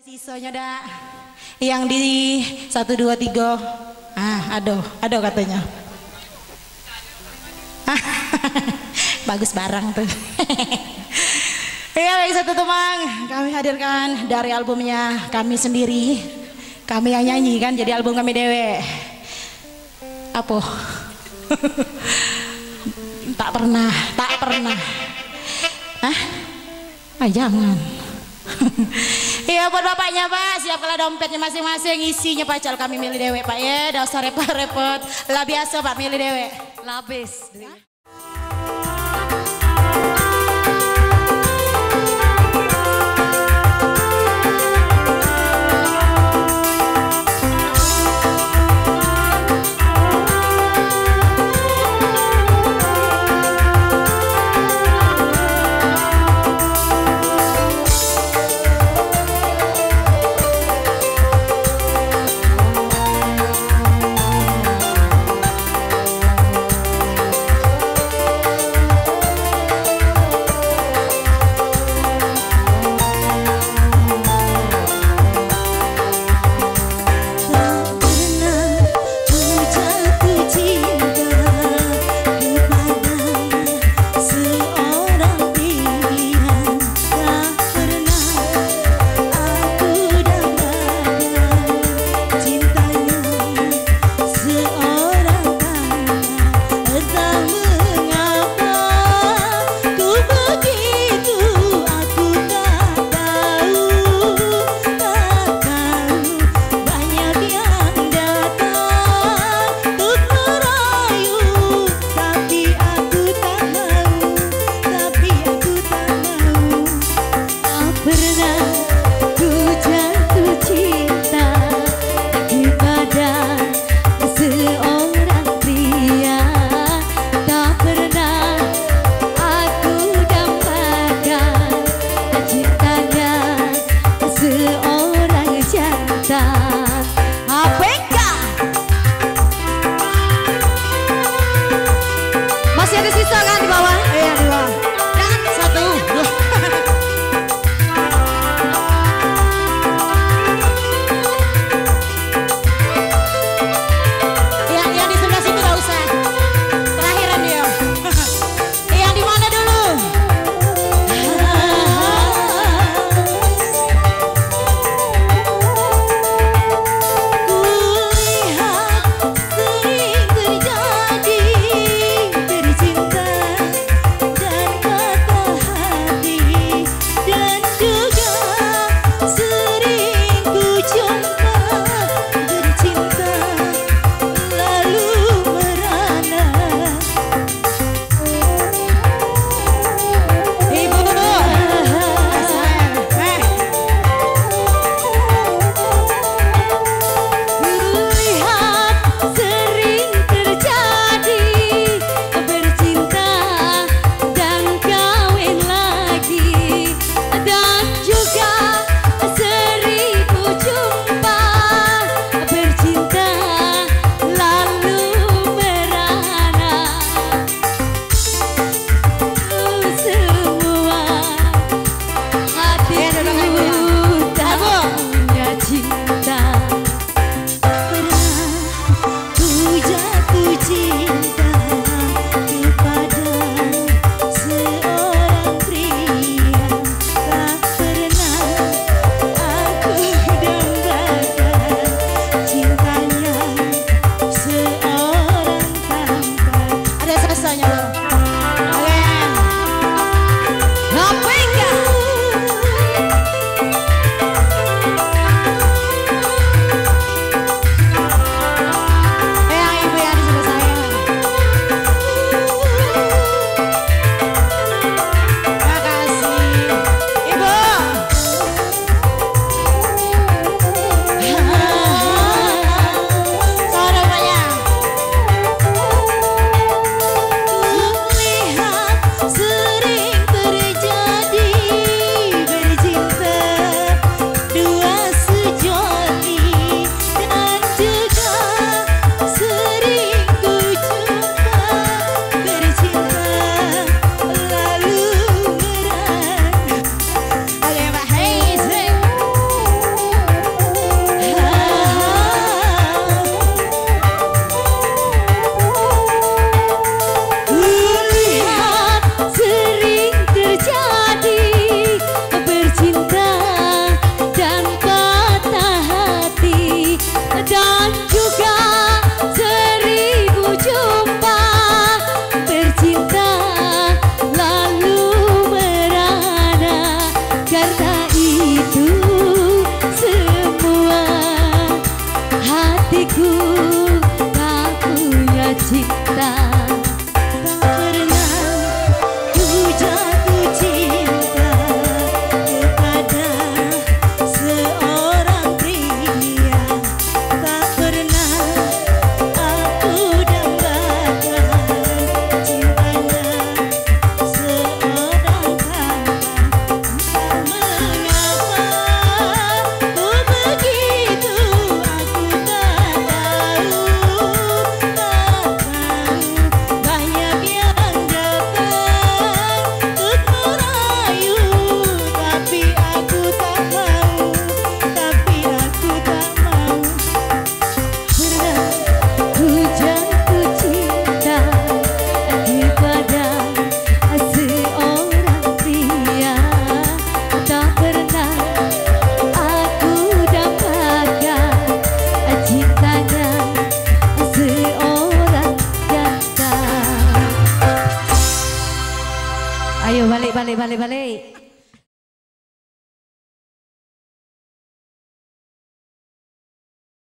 Sisanya dah yang di 1, 2, 3. Aduh katanya. Bagus barang tuh. Ya, satu teman kami hadirkan dari albumnya kami sendiri. Kami yang nyanyi kan, jadi album kami dewe. Apa? Tak pernah. Jangan. Iya buat bapaknya Pak, siapkanlah dompetnya masing-masing, isinya pacal kami milih dewe Pak ya, dasar repot-repot. Lah biasa Pak milih dewe. Labis. Masih ada sisa kan di bawah? Iya di bawah. Jangan 1, 2. Yang di sebelah situ gak usah. Terakhiran dia. Yang di mana dulu? begitu semua. Hatiku tak punya cinta, tak pernah ku jatuh cinta kepada seorang pria. Tak pernah aku dambakan cintanya seorang kawan. Mengapa ku begitu, aku tak tahu. Banyak yang datang untuk merayu, tapi aku tak mau, tapi aku tak mau. Pernah ku jatuh cinta kepada seorang pria. Tak pernah aku dapatkan cintanya seorang janda. Ayo balik.